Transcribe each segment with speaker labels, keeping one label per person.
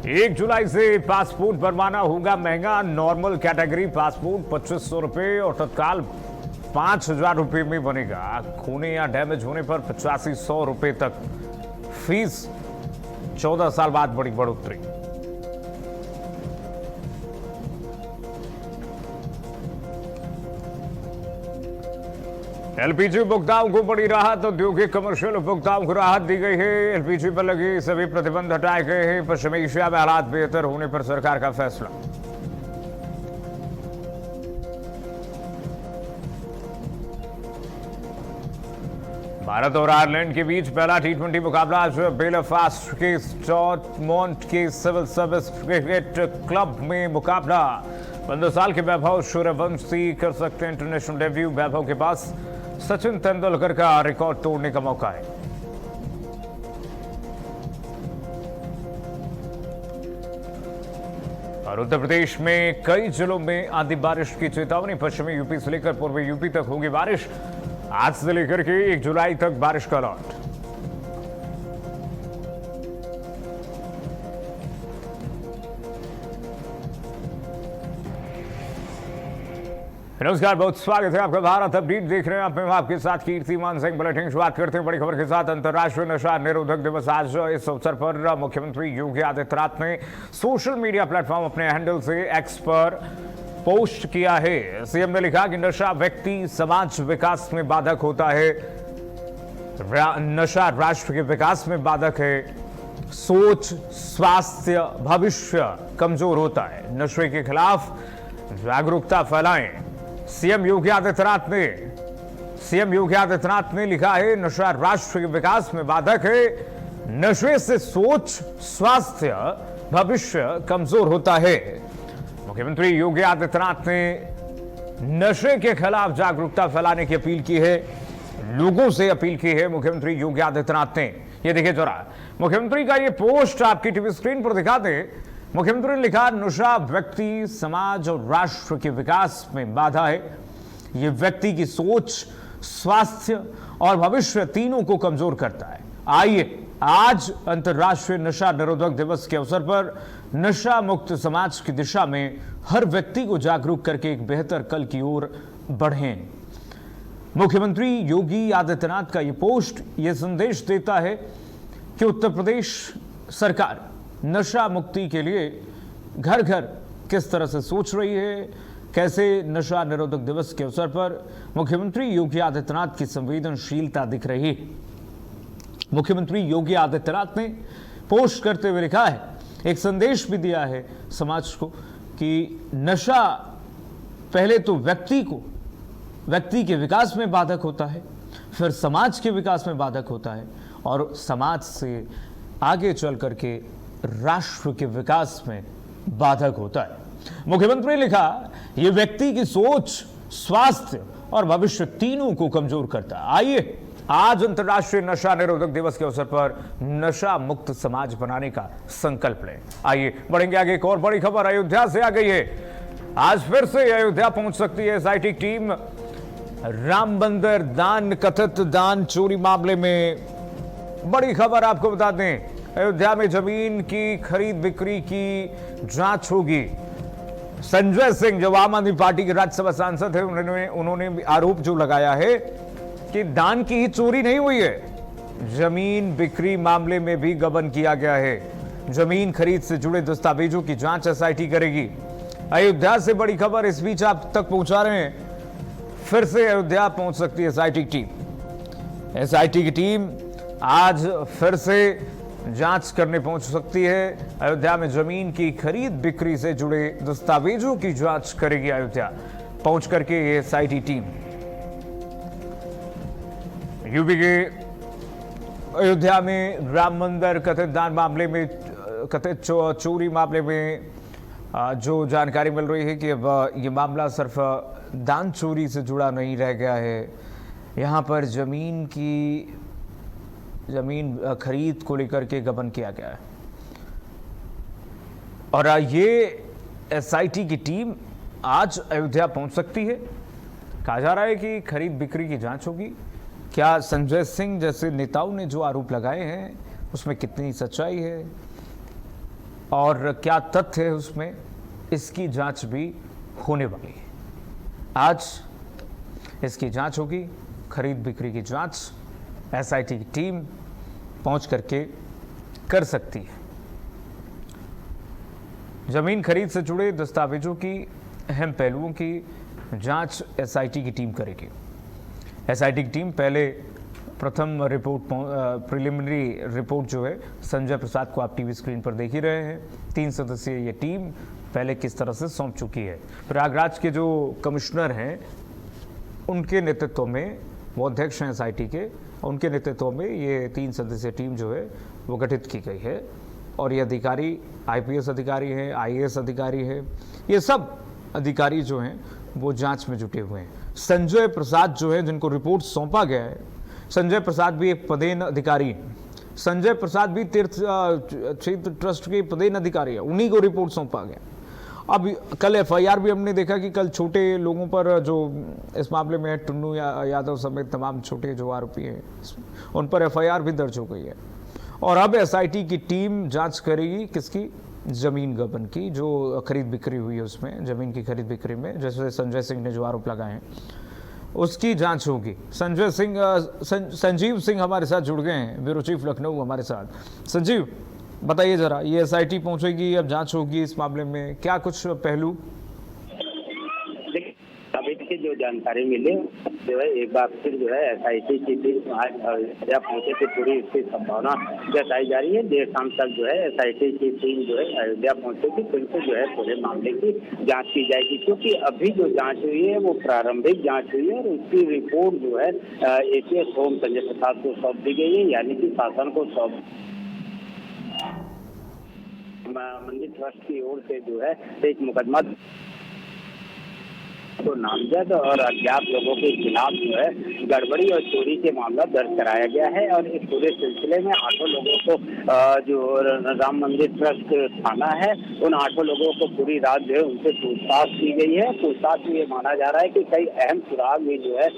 Speaker 1: 1 जुलाई से पासपोर्ट बनवाना होगा महंगा। नॉर्मल कैटेगरी पासपोर्ट 2500 रुपये और तत्काल 5000 रुपये में बनेगा। खोने या डैमेज होने पर 8500 रुपये तक फीस। 14 साल बाद बड़ी बढ़ोतरी। एलपीजी उपभोक्ताओं को बड़ी राहत। औद्योगिक कमर्शियल उपभोक्ताओं को राहत दी गई है। एलपीजी पर लगे सभी प्रतिबंध हटाए गए हैं। पश्चिमी एशिया में हालात बेहतर होने पर सरकार का फैसला। भारत और आयरलैंड के बीच पहला टी20 मुकाबला आज बेलफास्ट के स्टॉर्टमॉन्ट के सिविल सर्विस क्रिकेट क्लब में मुकाबला। 15 साल के वैभव सूर्यवंशी कर सकते हैं इंटरनेशनल डेब्यू। वैभव के पास सचिन तेंदुलकर का रिकॉर्ड तोड़ने का मौका है। और उत्तर प्रदेश में कई जिलों में आंधी बारिश की चेतावनी। पश्चिमी यूपी से लेकर पूर्वी यूपी तक होगी बारिश। आज से लेकर के 1 जुलाई तक बारिश का अलर्ट। नमस्कार, बहुत स्वागत है आपका। भारत अपडेट देख रहे हैं आप। मैं आपके साथ कीर्तिमान सिंह। बुलेटिन शुरुआत करते हैं बड़ी खबर के साथ। अंतर्राष्ट्रीय नशा निरोधक दिवस आज। इस अवसर पर मुख्यमंत्री योगी आदित्यनाथ ने सोशल मीडिया प्लेटफॉर्म अपने हैंडल से एक्स पर पोस्ट किया है। सीएम ने लिखा कि नशा व्यक्ति समाज विकास में बाधक होता है। नशा राष्ट्र के विकास में बाधक है। सोच, स्वास्थ्य, भविष्य कमजोर होता है। नशे के खिलाफ जागरूकता फैलाएं। सीएम योगी आदित्यनाथ ने लिखा है नशा राष्ट्र के विकास में बाधक है। नशे से सोच, स्वास्थ्य, भविष्य कमजोर होता है। मुख्यमंत्री योगी आदित्यनाथ ने नशे के खिलाफ जागरूकता फैलाने की अपील की है। लोगों से अपील की है मुख्यमंत्री योगी आदित्यनाथ ने। ये देखिए जरा मुख्यमंत्री का ये पोस्ट आपकी टीवी स्क्रीन पर दिखा दे। मुख्यमंत्री ने लिखा नशा व्यक्ति, समाज और राष्ट्र के विकास में बाधा है। यह व्यक्ति की सोच, स्वास्थ्य और भविष्य तीनों को कमजोर करता है। आइए आज अंतर्राष्ट्रीय नशा निरोधक दिवस के अवसर पर नशा मुक्त समाज की दिशा में हर व्यक्ति को जागरूक करके एक बेहतर कल की ओर बढ़ें। मुख्यमंत्री योगी आदित्यनाथ का यह पोस्ट यह संदेश देता है कि उत्तर प्रदेश सरकार नशा मुक्ति के लिए घर घर किस तरह से सोच रही है। कैसे नशा निरोधक दिवस के अवसर पर मुख्यमंत्री योगी आदित्यनाथ की संवेदनशीलता दिख रही है। मुख्यमंत्री योगी आदित्यनाथ ने पोस्ट करते हुए लिखा है, एक संदेश भी दिया है समाज को कि नशा पहले तो व्यक्ति के विकास में बाधक होता है, फिर समाज के विकास में बाधक होता है और समाज से आगे चल करके राष्ट्र के विकास में बाधक होता है। मुख्यमंत्री ने लिखा यह व्यक्ति की सोच, स्वास्थ्य और भविष्य तीनों को कमजोर करता है। आइए आज अंतर्राष्ट्रीय नशा निरोधक दिवस के अवसर पर नशा मुक्त समाज बनाने का संकल्प लें। आइए बढ़ेंगे आगे। एक और बड़ी खबर अयोध्या से आ गई है। आज फिर से अयोध्या पहुंच सकती है एसआईटी टीम। राम मंदिर कथित दान चोरी मामले में बड़ी खबर आपको बता दें। अयोध्या में जमीन की खरीद बिक्री की जांच होगी। संजय सिंह जो आम आदमी पार्टी के राज्यसभा सांसद है, उन्होंने आरोप जो लगाया है कि दान की ही चोरी नहीं हुई है, जमीन बिक्री मामले में भी गबन किया गया है। जमीन खरीद से जुड़े दस्तावेजों की जांच एसआईटी करेगी। अयोध्या से बड़ी खबर इस बीच आप तक पहुंचा रहे हैं। फिर से अयोध्या पहुंच सकती है एसआईटी की टीम। एसआईटी की टीम आज फिर से जांच करने पहुंच सकती है। अयोध्या में जमीन की खरीद बिक्री से जुड़े दस्तावेजों की जांच करेगी अयोध्या पहुंच करके ये एसआईटी टीम। यूपी के अयोध्या में राम मंदिर कथित दान मामले में, कथित चोरी मामले में जो जानकारी मिल रही है कि अब ये मामला सिर्फ दान चोरी से जुड़ा नहीं रह गया है। यहाँ पर जमीन खरीद को लेकर के गबन किया गया है और ये एसआईटी की टीम आज अयोध्या पहुंच सकती है। कहा जा रहा है कि खरीद बिक्री की जांच होगी। क्या संजय सिंह जैसे नेताओं ने जो आरोप लगाए हैं उसमें कितनी सच्चाई है, और क्या तथ्य है उसमें, इसकी जांच भी होने वाली है। आज इसकी जांच होगी, खरीद बिक्री की जांच एसआईटी की टीम पहुंच करके कर सकती है। जमीन खरीद से जुड़े दस्तावेजों की अहम पहलुओं की जांच एसआईटी की टीम करेगी। एसआईटी की टीम पहले प्रथम रिपोर्ट, प्रिलिमिनरी रिपोर्ट जो है संजय प्रसाद को आप टीवी स्क्रीन पर देख ही रहे हैं। 3 सदस्यीय ये टीम पहले किस तरह से सौंप चुकी है। प्रयागराज के जो कमिश्नर हैं उनके नेतृत्व में, वो अध्यक्ष हैं एसआईटी के, उनके नेतृत्व में ये 3 सदस्यीय टीम जो है वो गठित की गई है। और ये अधिकारी आईपीएस अधिकारी हैं, आईएएस अधिकारी हैं, ये सब अधिकारी जो हैं वो जांच में जुटे हुए हैं। संजय प्रसाद जो है जिनको रिपोर्ट सौंपा गया है, संजय प्रसाद भी एक पदेन अधिकारी हैं। संजय प्रसाद भी तीर्थ क्षेत्र ट्रस्ट के पदेन अधिकारी है, उन्हीं को रिपोर्ट सौंपा गया। अब कल एफआईआर भी हमने देखा कि कल छोटे लोगों पर जो इस मामले में टुन्नू यादव समेत तमाम छोटे जो आरोपी हैं उन पर एफआईआर भी दर्ज हो गई है। और अब एसआईटी की टीम जांच करेगी किसकी, जमीन गबन की, जो खरीद बिक्री हुई है उसमें, जमीन की खरीद बिक्री में, जैसे संजय सिंह ने जो आरोप लगाए हैं उसकी जांच होगी। संजीव सिंह हमारे साथ जुड़ गए हैं, ब्यूरो चीफ लखनऊ हमारे साथ। संजीव बताइए जरा, ये एसआईटी पहुंचेगी, अब जांच होगी इस मामले में, क्या कुछ पहलू?
Speaker 2: अभी की जो जानकारी मिली जो है एक बार फिर जो है एसआईटी की टीम आज अयोध्या पहुंचे थे, पूरी इसकी संभावना जताई जा रही है। देर शाम तक जो है एसआईटी की टीम जो है अयोध्या पहुंचेगी, फिर से जो है पूरे मामले की जांच की जाएगी, क्योंकि अभी जो जांच हुई है वो प्रारंभिक जांच हुई है और उसकी रिपोर्ट जो है एसीएस होम संजय प्रसाद को सौंप दी गई है, यानी कि शासन को सौंप मंदिर ट्रस्ट की ओर से जो है एक मुकदमा तो नामजद और अज्ञात लोगों के खिलाफ जो है गड़बड़ी और चोरी के मामला दर्ज कराया गया है। और इस पूरे सिलसिले में 8 लोगों को जो राम मंदिर ट्रस्ट थाना है उन 8 लोगों को पूरी रात जो है उनसे पूछताछ की गई है। पूछताछ में ये माना जा रहा है कि कई अहम सुराग भी जो है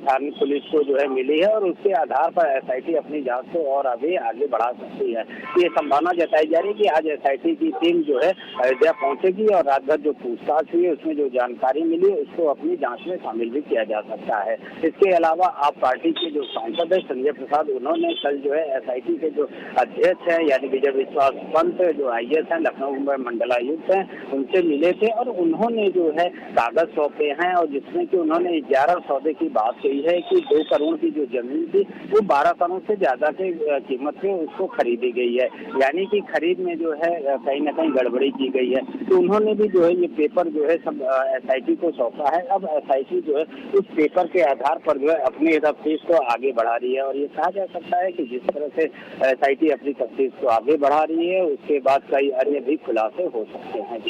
Speaker 2: थाने पुलिस को जो है मिली है और उसके आधार पर एसआईटी अपनी जांच को और अभी आगे बढ़ा सकती है। ये संभावना जताई जा रही है कि आज एसआईटी की टीम जो है अयोध्या पहुंचेगी और रात भर जो पूछताछ हुई है उसमें जो जानकारी मिली उसको अपनी जांच में शामिल भी किया जा सकता है। इसके अलावा आप पार्टी के जो सांसद है संजय प्रसाद, उन्होंने कल जो है एसआईटी के जो अध्यक्ष हैं यानी विजय विश्वास पंत जो आईएएस हैं, लखनऊ में मंडलायुक्त हैं, उनसे मिले थे और उन्होंने जो है कागज सौंपे हैं और जिसमें कि उन्होंने 11 सौदे की बात कही है कि 2 करोड़ की जो जमीन थी वो 12 करोड़ से ज्यादा के कीमत पे उसको खरीदी गई है, यानी कि खरीद में जो है कहीं ना कहीं गड़बड़ी की गई है। तो उन्होंने भी जो है ये पेपर जो है सब एसआईटी को सौंपा है। अब एसआईटी जो है उस पेपर के आधार पर जो है अपनी तफ्तीश को आगे बढ़ा रही है और ये कहा जा सकता है कि जिस तरह से एसआईटी अपनी तफ्तीश को आगे बढ़ा रही है उसके बाद कई अन्य भी खुलासे हो सकते हैं।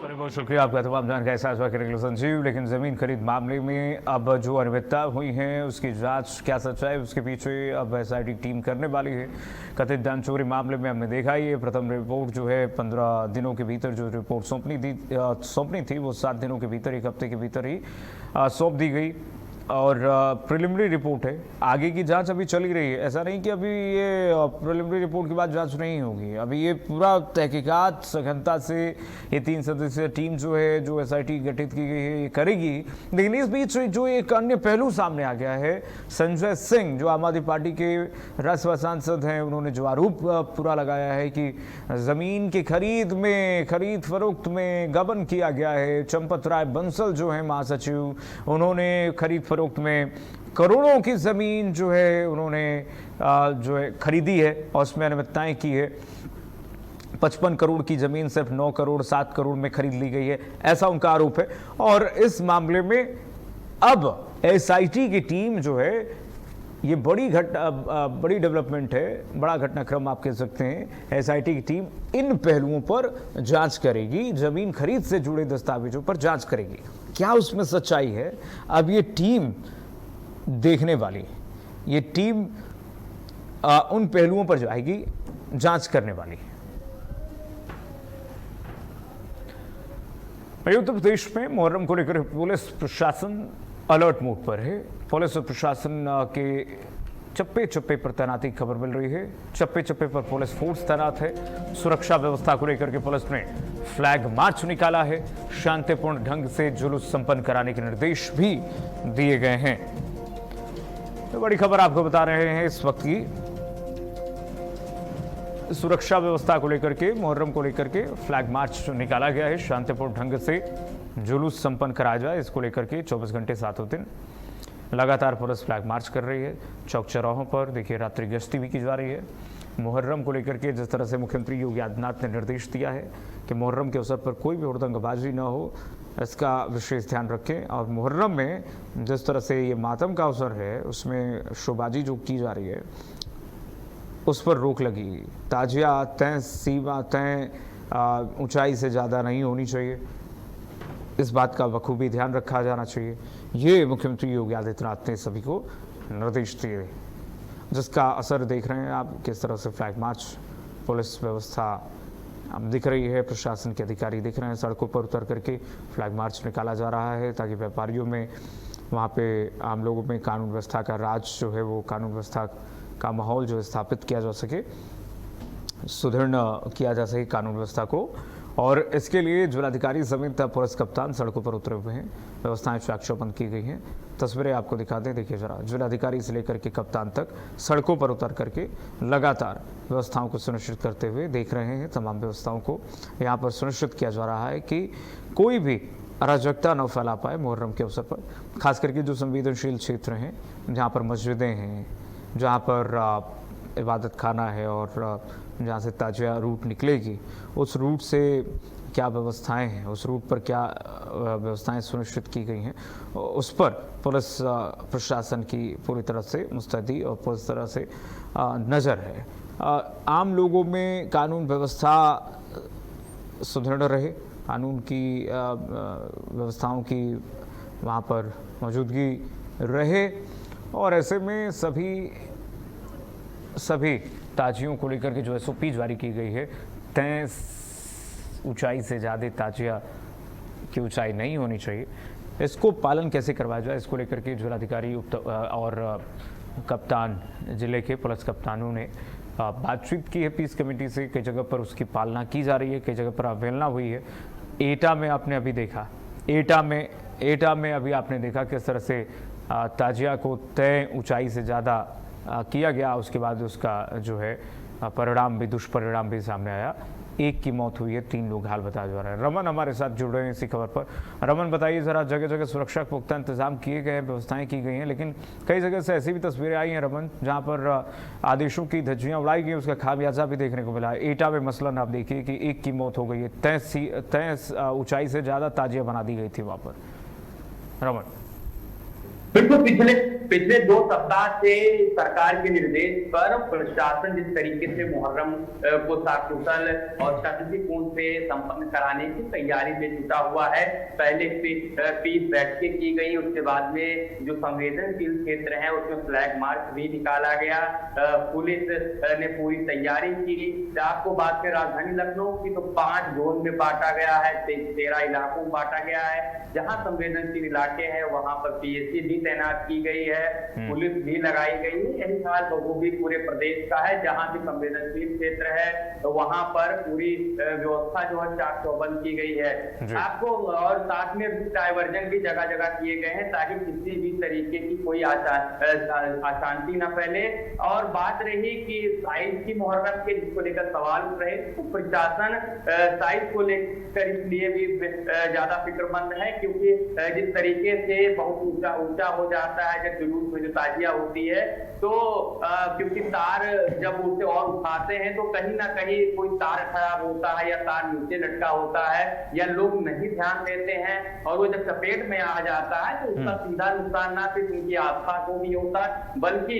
Speaker 1: बहुत बहुत शुक्रिया आपका तमाम जानकारी साझा करने के लिए संजीव। लेकिन ज़मीन खरीद मामले में अब जो अनियमितता हुई है उसकी जांच, क्या सच्चाई उसके पीछे अब एसआईटी टीम करने वाली है। कथित धन चोरी मामले में हमने देखा ही है, प्रथम रिपोर्ट जो है 15 दिनों के भीतर जो रिपोर्ट सौंपनी थी वो 7 दिनों के भीतर, 1 हफ्ते के भीतर ही सौंप दी गई और प्रिलिमिनरी रिपोर्ट है। आगे की जांच अभी चल ही रही है, ऐसा नहीं कि अभी ये प्रिलिमिनरी रिपोर्ट के बाद जांच नहीं होगी। अभी ये पूरा तहकीकात सघनता से ये 3 सदस्यीय टीम जो है, जो एसआईटी गठित की गई है, ये करेगी। लेकिन इस बीच जो एक अन्य पहलू सामने आ गया है, संजय सिंह जो आम आदमी पार्टी के राज्यसभा सांसद हैं, उन्होंने जो आरोप पूरा लगाया है कि ज़मीन की खरीद फरोख्त में गबन किया गया है। चंपत राय बंसल जो है महासचिव, उन्होंने खरीद फरोख्त में करोड़ों की जमीन जो है उन्होंने जो है खरीदी है और उसमें अनियमितताएं की है। 55 करोड़ की जमीन सिर्फ 9 करोड़ 7 करोड़ में खरीद ली गई है, ऐसा उनका आरोप है। और इस मामले में अब एसआईटी की टीम जो है, ये बड़ी डेवलपमेंट है, बड़ा घटनाक्रम आप कह सकते हैं। एसआईटी की टीम इन पहलुओं पर जांच करेगी, जमीन खरीद से जुड़े दस्तावेजों पर जांच करेगी, क्या उसमें सच्चाई है। अब ये टीम देखने वाली, ये टीम उन पहलुओं पर जाएगी, जांच करने वाली। उत्तर प्रदेश में मुहर्रम को लेकर पुलिस प्रशासन अलर्ट मोड पर है। पुलिस और प्रशासन के चप्पे चप्पे पर तैनाती खबर मिल रही है। चप्पे चप्पे पर पुलिस फोर्स तैनात है। सुरक्षा व्यवस्था को लेकर के पुलिस ने फ्लैग मार्च निकाला है। शांतिपूर्ण ढंग से जुलूस संपन्न कराने के निर्देश भी दिए गए हैं। तो बड़ी खबर आपको बता रहे हैं इस वक्त की। सुरक्षा व्यवस्था को लेकर के, मुहर्रम को लेकर के फ्लैग मार्च निकाला गया है। शांतिपूर्ण ढंग से जुलूस संपन्न कराया जाए, इसको लेकर के 24 घंटे 7 दिन लगातार पुलिस फ्लैग मार्च कर रही है। चौक चौराहों पर देखिए रात्रि गश्ती भी की जा रही है। मुहर्रम को लेकर के जिस तरह से मुख्यमंत्री योगी आदित्यनाथ ने निर्देश दिया है कि मुहर्रम के अवसर पर कोई भी हुड़दंगबाजी न हो, इसका विशेष ध्यान रखें। और मुहर्रम में जिस तरह से ये मातम का अवसर है, उसमें शोबाजी जो की जा रही है उस पर रोक लगी। ताजिया तय सीमा तय ऊंचाई से ज़्यादा नहीं होनी चाहिए, इस बात का बखूबी ध्यान रखा जाना चाहिए। ये मुख्यमंत्री योगी आदित्यनाथ ने सभी को निर्देश दिए, जिसका असर देख रहे हैं आप किस तरह से फ्लैग मार्च पुलिस व्यवस्था दिख रही है। प्रशासन के अधिकारी दिख रहे हैं, सड़कों पर उतर करके फ्लैग मार्च निकाला जा रहा है ताकि व्यापारियों में, वहाँ पे आम लोगों में कानून व्यवस्था का राज जो है, वो कानून व्यवस्था का माहौल जो स्थापित किया जा सके, सुदृढ़ किया जा सके कानून व्यवस्था को। और इसके लिए जिलाधिकारी समेत पुलिस कप्तान सड़कों पर उतरे हुए हैं। व्यवस्थाएं चाक चौबंद की गई हैं। तस्वीरें आपको दिखाते हैं, देखिए जरा। जिलाधिकारी से लेकर के कप्तान तक सड़कों पर उतर करके लगातार व्यवस्थाओं को सुनिश्चित करते हुए देख रहे हैं। तमाम व्यवस्थाओं को यहाँ पर सुनिश्चित किया जा रहा है कि कोई भी अराजकता न फैला पाए मुहर्रम के अवसर पर। खास करके जो संवेदनशील क्षेत्र हैं, जहाँ पर मस्जिदें हैं, जहाँ पर इबादत खाना है और जहाँ से ताजिया रूट निकलेगी, उस रूट से क्या व्यवस्थाएं हैं, उस रूट पर क्या व्यवस्थाएं सुनिश्चित की गई हैं, उस पर पुलिस प्रशासन की पूरी तरह से मुस्तैदी और पूरी तरह से नज़र है। आम लोगों में कानून व्यवस्था सुदृढ़ रहे, कानून की व्यवस्थाओं की वहाँ पर मौजूदगी रहे, और ऐसे में सभी ताजियों को लेकर के जो SOP जारी की गई है, तय ऊंचाई से ज़्यादा ताजिया की ऊंचाई नहीं होनी चाहिए, इसको पालन कैसे करवाया जाए, इसको लेकर के जिलाधिकारी और कप्तान, जिले के पुलिस कप्तानों ने बातचीत की है पीस कमेटी से। कई जगह पर उसकी पालना की जा रही है, कई जगह पर अवहेलना हुई है। एटा में आपने अभी देखा, एटा में अभी आपने देखा किस तरह से ताजिया को तय ऊंचाई से ज़्यादा किया गया। उसके बाद उसका जो है परिणाम भी, दुष्परिणाम भी सामने आया। एक की मौत हुई है, 3 लोग हाल बताया जा रहा है। रमन हमारे साथ जुड़ रहे हैं इसी खबर पर। रमन, बताइए जरा, जगह जगह सुरक्षा के पुख्ता इंतजाम किए गए हैं, व्यवस्थाएं की गई हैं, लेकिन कई जगह से ऐसी भी तस्वीरें आई हैं रमन, जहां पर आदेशों की धज्जियां उड़ाई गई, उसका खामियाजा भी देखने को मिला है। एटा में मसलन आप देखिए कि 1 की मौत हो गई है, तय ऊंचाई से ज़्यादा ताजिया बना दी गई थी वहाँ पर। रमन,
Speaker 3: बिल्कुल, पिछले 2 सप्ताह से सरकार के निर्देश पर प्रशासन जिस तरीके से मुहर्रम को साकुशल और शांतिपूर्ण से संपन्न कराने की तैयारी में जुटा हुआ है। पहले पीस बैठकें की गई, उसके बाद में जो संवेदनशील क्षेत्र है उसमें फ्लैग मार्च भी निकाला गया। पुलिस ने पूरी तैयारी की। आपको बात करें राजधानी लखनऊ की, तो 5 जोन में बांटा गया है, 13 इलाकों में बांटा गया है। जहां संवेदनशील इलाके हैं वहां पर PSC भी तैनात की गई है, पुलिस भी लगाई गई है। यही हाल भी पूरे प्रदेश का है। जहां भी संवेदनशील क्षेत्र है तो वहां पर पूरी व्यवस्था जो है चाक चौबंद की गई है। आपको और साथ में डायवर्जन भी जगह जगह किए गए हैं ताकि किसी भी तरीके की कोई अशांति न फैले। और बात रही कि साइज की मुहर्रम के जिसको लेकर सवाल उठ रहे, तो प्रशासन साइज को लेकर इसलिए भी ज्यादा फिक्रमंद है क्योंकि जिस तरीके से बहुत ऊंचा हो जाता है जब जुलूस में जो ताजिया होती है, तो क्योंकि तार जब उसे और उठाते हैं तो कहीं ना कहीं कोई तार खराब होता है या तार नीचे लटका होता है या लोग नहीं ध्यान देते हैं और वो जब चपेट में आ जाता है तो उसका सीधा नुकसान ना सिर्फ उनकी आस्था को भी होता है बल्कि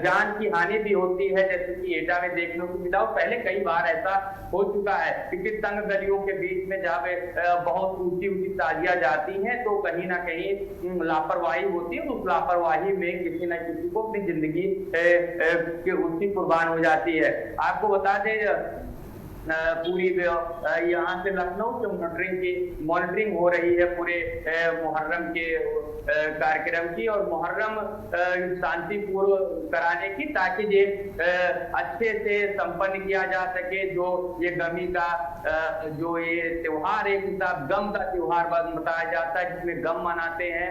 Speaker 3: जान की हानि भी होती है, जैसे कि एटा में देखने को मिला। पहले कई बार ऐसा हो चुका है क्योंकि तंग गलियों के बीच में जब बहुत ऊंची ताजियां जाती हैं तो कहीं ना कहीं लापरवाही होती है। उस लापरवाही में किसी न किसी को अपनी जिंदगी की उसकी कुर्बान हो जाती है। आपको बता दें पूरी यहाँ से लखनऊ से मॉनिटरिंग हो रही है पूरे मुहर्रम के कार्यक्रम की और मुहर्रम शांतिपूर्व कराने की, ताकि ये अच्छे से संपन्न किया जा सके। जो ये गमी का जो ये त्योहार एक गम का त्योहार बताया जाता है, जिसमें गम मनाते हैं।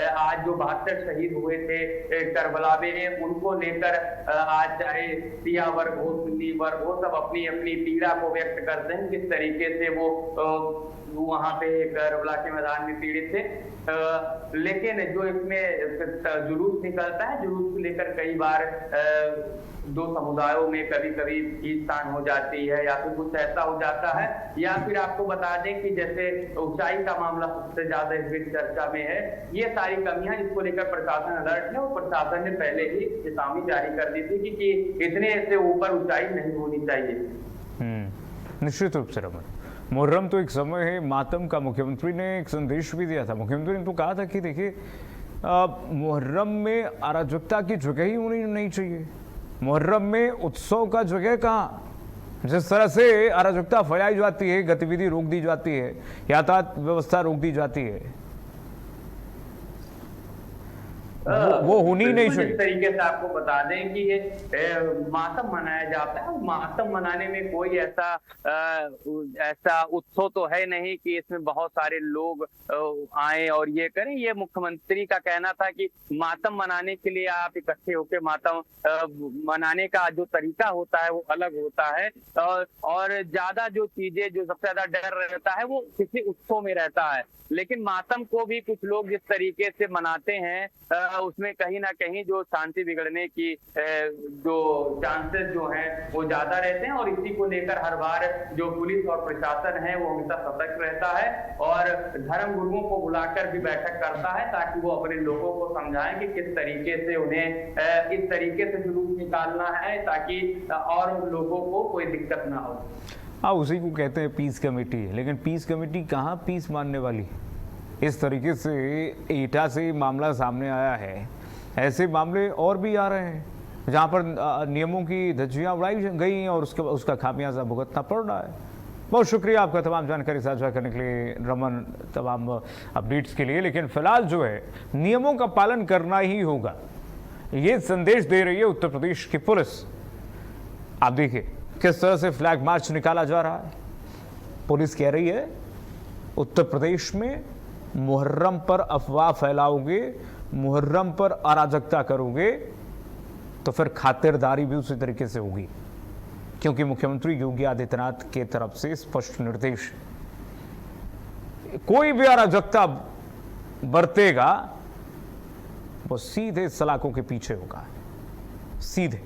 Speaker 3: आज जो 72 शहीद हुए थे करबला में, उनको लेकर आज चाहे शिया वर्ग हो, सुन्नी वर्ग हो, सब अपनी अपनी पीड़ा को व्यक्त करते हैं किस तरीके से वो वहां पे करबला के मैदान में पीड़ित थे। लेकिन जो इसमें जुलूस निकलता है, जुलूस को लेकर कई बार दो समुदायों में कभी कभी खींचतान हो जाती है, या फिर कुछ ऐसा हो जाता है, या फिर आपको बता दें कि जैसे ऊंचाई का मामला सबसे ज्यादा इस बीच चर्चा में है। ये सारी कमियां जिसको लेकर प्रशासन अलर्ट है, और प्रशासन ने पहले ही चेतावनी जारी कर दी थी कि इतने से ऊपर ऊंचाई नहीं होनी चाहिए।
Speaker 1: निश्चित रूप से रमन, मुहर्रम तो एक समय है मातम का। मुख्यमंत्री ने एक संदेश भी दिया था। मुख्यमंत्री ने तो कहा था कि देखिए मुहर्रम में अराजकता की जगह ही होनी नहीं चाहिए। मुहर्रम में उत्सव का जगह कहाँ? जिस तरह से अराजकता फैलाई जाती है, गतिविधि रोक दी जाती है, यातायात व्यवस्था रोक दी जाती है, वो होनी नहीं चाहिए।
Speaker 3: इस तरीके से आपको बता दें कि ये मातम मनाया जाता है। मातम मनाने में कोई ऐसा उत्सव तो है नहीं कि इसमें बहुत सारे लोग आए और ये करें। ये मुख्यमंत्री का कहना था कि मातम मनाने के लिए आप इकट्ठे होकर मातम मनाने का जो तरीका होता है वो अलग होता है, और ज्यादा जो चीजें जो सबसे ज्यादा डर रहता है वो किसी उत्सव में रहता है। लेकिन मातम को भी कुछ लोग जिस तरीके से मनाते हैं उसमें कहीं ना कहीं जो शांति बिगड़ने की जो चांसेस जो हैं वो ज्यादा रहते हैं, और इसी को लेकर हर बार जो पुलिस और प्रशासन है वो हमेशा सतर्क रहता है और धर्म गुरुओं को बुलाकर भी बैठक करता है, ताकि वो अपने लोगों को समझाएं कि किस तरीके से उन्हें इस तरीके से जुलूस निकालना है ताकि और लोगों को कोई दिक्कत ना हो।
Speaker 1: हाँ, उसी को कहते हैं पीस कमेटी। लेकिन पीस कमेटी कहाँ पीस मानने वाली? इस तरीके से एटा से मामला सामने आया है, ऐसे मामले और भी आ रहे हैं जहाँ पर नियमों की धज्जियाँ उड़ाई गई हैं और उसका खामियाजा भुगतना पड़ रहा है। बहुत शुक्रिया आपका तमाम जानकारी साझा करने के लिए रमन, तमाम अपडेट्स के लिए। लेकिन फिलहाल जो है नियमों का पालन करना ही होगा, ये संदेश दे रही है उत्तर प्रदेश की पुलिस। आप देखिए किस तरह से फ्लैग मार्च निकाला जा रहा है। पुलिस कह रही है उत्तर प्रदेश में मुहर्रम पर अफवाह फैलाओगे, मुहर्रम पर अराजकता करोगे तो फिर खातिरदारी भी उसी तरीके से होगी, क्योंकि मुख्यमंत्री योगी आदित्यनाथ के तरफ से स्पष्ट निर्देश, कोई भी अराजकता बरतेगा वो सीधे सलाखों के पीछे होगा, सीधे।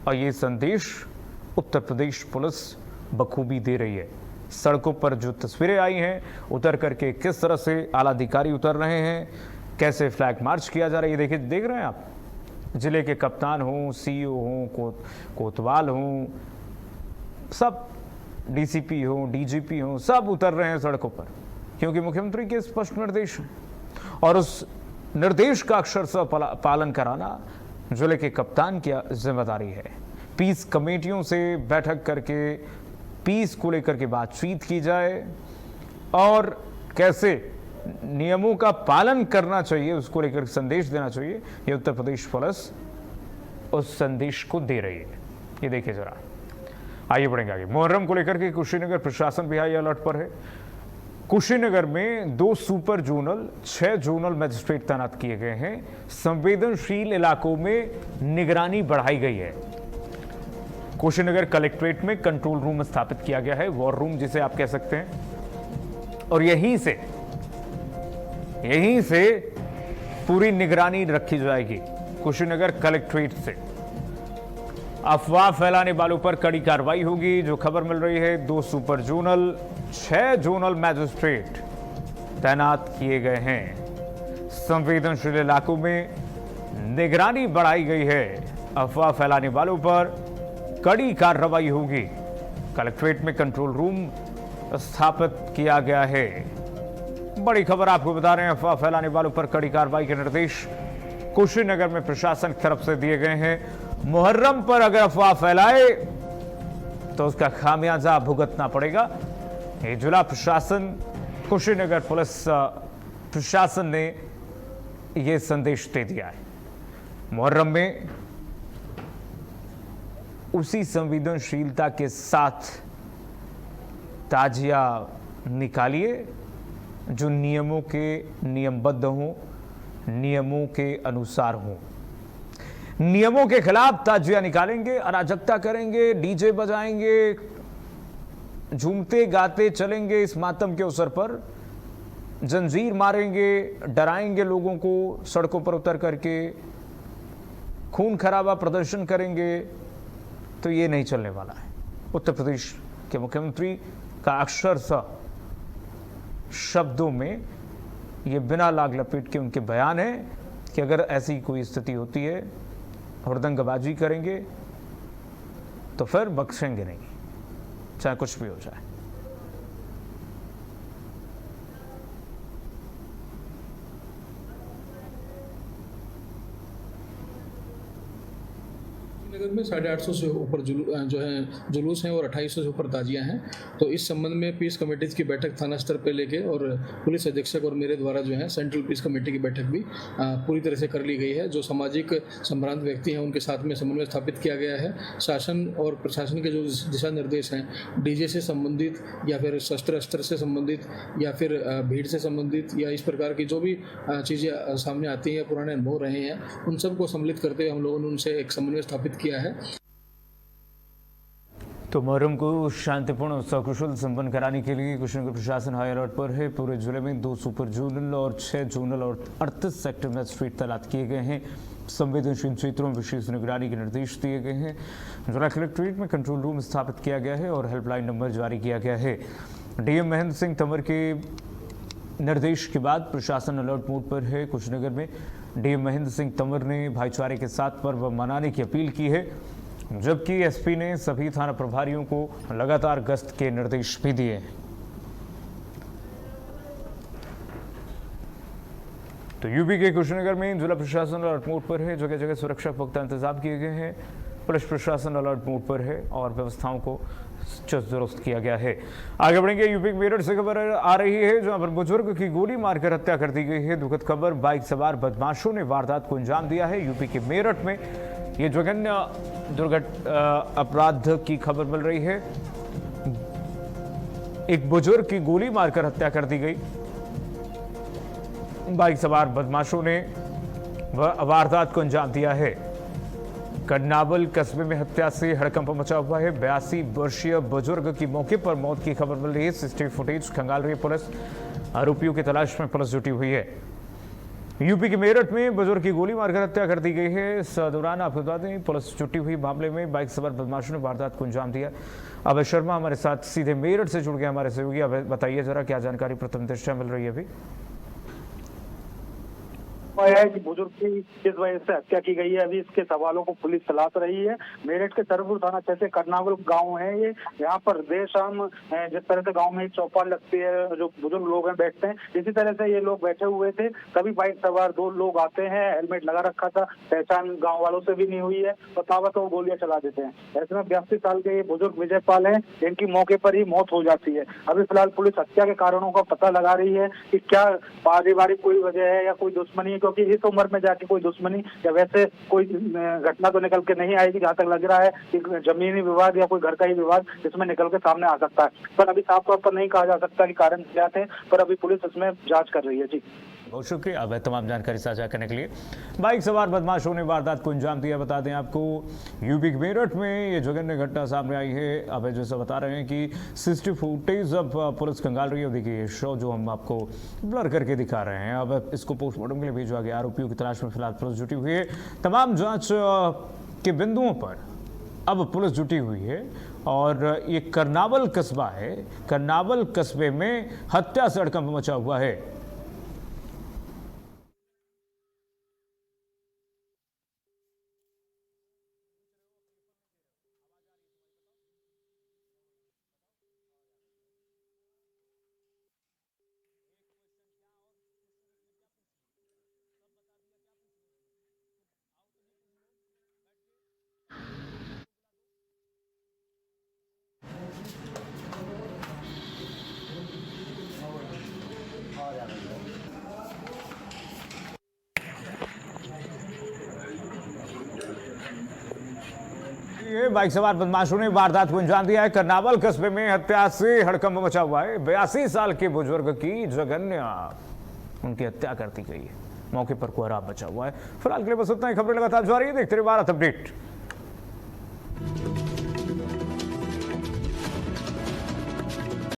Speaker 1: और ये संदेश उत्तर प्रदेश पुलिस बखूबी दे रही है। सड़कों पर जो तस्वीरें आई हैं, उतर करके किस तरह से आला अधिकारी उतर रहे हैं, कैसे फ्लैग मार्च किया जा रहा है, ये देखिए, देख रहे हैं आप। जिले के कप्तान हों, सीईओ हों, कोतवाल हों, सब डीसीपी हों, डीजीपी हों, सब उतर रहे हैं सड़कों पर, क्योंकि मुख्यमंत्री के स्पष्ट निर्देश हैं। और उस निर्देश का अक्षरशः पालन कराना जिले के कप्तान की जिम्मेदारी है। पीस कमेटियों से बैठक करके पीस को लेकर के बातचीत की जाए और कैसे नियमों का पालन करना चाहिए उसको लेकर संदेश देना चाहिए। ये उत्तर प्रदेश पुलिस उस संदेश को दे रही है। ये देखिए जरा, आइए बढ़ेंगे आगे। मुहर्रम को लेकर के कुशीनगर प्रशासन भी हाई अलर्ट पर है। कुशीनगर में 2 सुपर जोनल, 6 जोनल मजिस्ट्रेट तैनात किए गए हैं। संवेदनशील इलाकों में निगरानी बढ़ाई गई है। कुशीनगर कलेक्ट्रेट में कंट्रोल रूम स्थापित किया गया है, वॉर रूम जिसे आप कह सकते हैं, और यहीं से पूरी निगरानी रखी जाएगी। कुशीनगर कलेक्ट्रेट से अफवाह फैलाने वालों पर कड़ी कार्रवाई होगी। जो खबर मिल रही है, 2 सुपर जोनल, 6 जोनल मैजिस्ट्रेट तैनात किए गए हैं। संवेदनशील इलाकों में निगरानी बढ़ाई गई है। अफवाह फैलाने वालों पर कड़ी कार्रवाई होगी। कलेक्ट्रेट में कंट्रोल रूम स्थापित किया गया है। बड़ी खबर आपको बता रहे हैं, अफवाह फैलाने वालों पर कड़ी कार्रवाई के निर्देश कुशीनगर में प्रशासन की तरफ से दिए गए हैं। मुहर्रम पर अगर अफवाह फैलाए तो उसका खामियाजा भुगतना पड़ेगा। ये जिला प्रशासन, कुशीनगर पुलिस प्रशासन ने यह संदेश दे दिया है। मुहर्रम में उसी संवेदनशीलता के साथ ताजिया निकालिए जो नियमों के नियमबद्ध हों, नियमों के अनुसार हों। नियमों के खिलाफ ताजिया निकालेंगे, अराजकता करेंगे, डीजे बजाएंगे, झूमते गाते चलेंगे इस मातम के अवसर पर, जंजीर मारेंगे, डराएंगे लोगों को, सड़कों पर उतर करके खून खराबा प्रदर्शन करेंगे, तो ये नहीं चलने वाला है। उत्तर प्रदेश के मुख्यमंत्री का अक्षरशः शब्दों में ये बिना लाग लपेट के उनके बयान है कि अगर ऐसी कोई स्थिति होती है, हुड़दंगबाजी करेंगे तो फिर बख्शेंगे नहीं, चाहे कुछ भी हो जाए।
Speaker 4: नगर में 850 से ऊपर जुलूस हैं और 2800 से ऊपर ताजियां हैं। तो इस संबंध में पीस कमेटीज की बैठक थाना स्तर पे लेके और पुलिस अधीक्षक और मेरे द्वारा जो है सेंट्रल पीस कमेटी की बैठक भी पूरी तरह से कर ली गई है। जो सामाजिक संभ्रांत व्यक्ति हैं उनके साथ में समन्वय स्थापित किया गया है। शासन और प्रशासन के जो दिशा निर्देश हैं, डीजे से संबंधित या फिर शस्त्र अस्त्र से संबंधित या फिर भीड़ से संबंधित या इस प्रकार की जो भी चीज़ें सामने आती हैं या पुराने अनुभव रहे हैं, उन सबको सम्मिलित करते हुए हम लोगों ने उनसे एक समन्वय स्थापित किया है।
Speaker 1: तो मुहर्रम को शांतिपूर्ण और सकुशल संपन्न कराने के लिए कुशीनगर प्रशासन हाई अलर्ट पर है। पूरे जिले में 2 सुपर जोनल और 6 जोनल और 38 सेक्टर में स्ट्रीट तैनात किए गए हैं। संवेदनशील क्षेत्रों में विशेष निगरानी के निर्देश दिए गए हैं। जिला कलेक्ट्रेट में कंट्रोल रूम स्थापित किया गया है और हेल्पलाइन नंबर जारी किया गया है। डीएम महेंद्र सिंह तंवर के निर्देश के बाद प्रशासन अलर्ट मोड पर है। कुशीनगर में डीएम महेंद्र सिंह तंवर ने भाईचारे के साथ पर्व मनाने की अपील की है, जबकि एसपी ने सभी थाना प्रभारियों को लगातार गश्त के निर्देश भी दिए हैं। तो यूपी के कुशीनगर में जिला प्रशासन अलर्ट मोड पर है। जगह जगह सुरक्षा पुख्ता इंतजाम किए गए हैं। पुलिस प्रशासन अलर्ट मोड पर है और व्यवस्थाओं को चुस्त दुरुस्त किया गया है। आगे बढ़ेंगे। यूपी के मेरठ से खबर आ रही है, जहां पर बुजुर्ग की गोली मारकर हत्या कर दी गई है। दुखद खबर, बाइक सवार बदमाशों ने वारदात को अंजाम दिया है। यूपी के मेरठ में ये जघन्य अपराध की खबर मिल रही है। एक बुजुर्ग की गोली मारकर हत्या कर दी गई। बाइक सवार बदमाशों ने वारदात को अंजाम दिया है। कन्नावल कस्बे में हत्या से हड़कंप मचा हुआ है। 82 वर्षीय बुजुर्ग की मौके पर मौत की खबर मिल रही है। सीसीटीवी फुटेज खंगाल रही है पुलिस। आरोपियों की तलाश में पुलिस जुटी हुई है। यूपी के मेरठ में बुजुर्ग की गोली मारकर हत्या कर दी गई है। इस दौरान आपको बता दें, पुलिस जुटी हुई मामले में बाइक सवार बदमाशों ने वारदात को अंजाम दिया। अभय शर्मा हमारे साथ सीधे मेरठ से जुड़ गए हमारे सहयोगी। अभय, बताइए जरा क्या जानकारी प्रथम दृष्टया मिल रही है अभी?
Speaker 5: है कि बुजुर्ग की किस वजह से हत्या की गई है, अभी इसके सवालों को पुलिस तलाश रही है। मेरठ के सरपुर थाना क्षेत्र करनावल गांव है ये। यहाँ पर देर शाम जिस तरह से गांव में एक चौपाल लगती है, जो बुजुर्ग लोग हैं बैठते हैं, इसी तरह से ये लोग बैठे हुए थे। तभी बाइक सवार 2 लोग आते हैं, हेलमेट लगा रखा था, पहचान गाँव वालों से भी नहीं हुई है और ताबड़तोड़ गोलियां चला देते हैं। ऐसे में 82 साल के ये बुजुर्ग विजयपाल है, इनकी मौके पर ही मौत हो जाती है। अभी फिलहाल पुलिस हत्या के कारणों का पता लगा रही है कि क्या पारिवारिक कोई वजह है या कोई दुश्मनी है, क्योंकि इस उम्र में जाके कोई दुश्मनी या वैसे कोई घटना तो निकल के नहीं आएगी। जहाँ तक लग रहा है कि जमीनी विवाद या कोई घर का ही विवाद इसमें निकल के सामने आ सकता है, पर अभी साफ तौर पर नहीं कहा जा सकता कि कारण क्या थे, पर अभी पुलिस इसमें जांच कर रही है। जी
Speaker 1: बहुत शुक्रिया अब तमाम जानकारी साझा करने के लिए। बाइक सवार बदमाशों ने वारदात को अंजाम दिया। बता दें आपको, यूपी के मेरठ में ये जघन्य घटना सामने आई है। अब जैसा बता रहे हैं कि सीसीटीवी फुटेज अब पुलिस कंगाल रही है। देखिए शो जो हम आपको ब्लर करके दिखा रहे हैं, अब इसको पोस्टमार्टम के लिए भेजा गया। आरोपियों की तलाश में फिलहाल पुलिस जुटी हुई है। तमाम जाँच के बिंदुओं पर अब पुलिस जुटी हुई है और ये करनावल कस्बा है। करनावल कस्बे में हत्या से हड़कंप मचा हुआ है। ये बाइक सवार बदमाशों ने वारदात को अंजाम दिया है। करनावल कस्बे में हत्या से हड़कंप मचा हुआ है। 82 साल के बुजुर्ग की जघन्य उनकी हत्या कर दी गई है। मौके पर कोहराम मचा हुआ है। फिलहाल के लिए बस इतना ही। खबरें लगातार जारी है, देखते रहिए भारत अपडेट।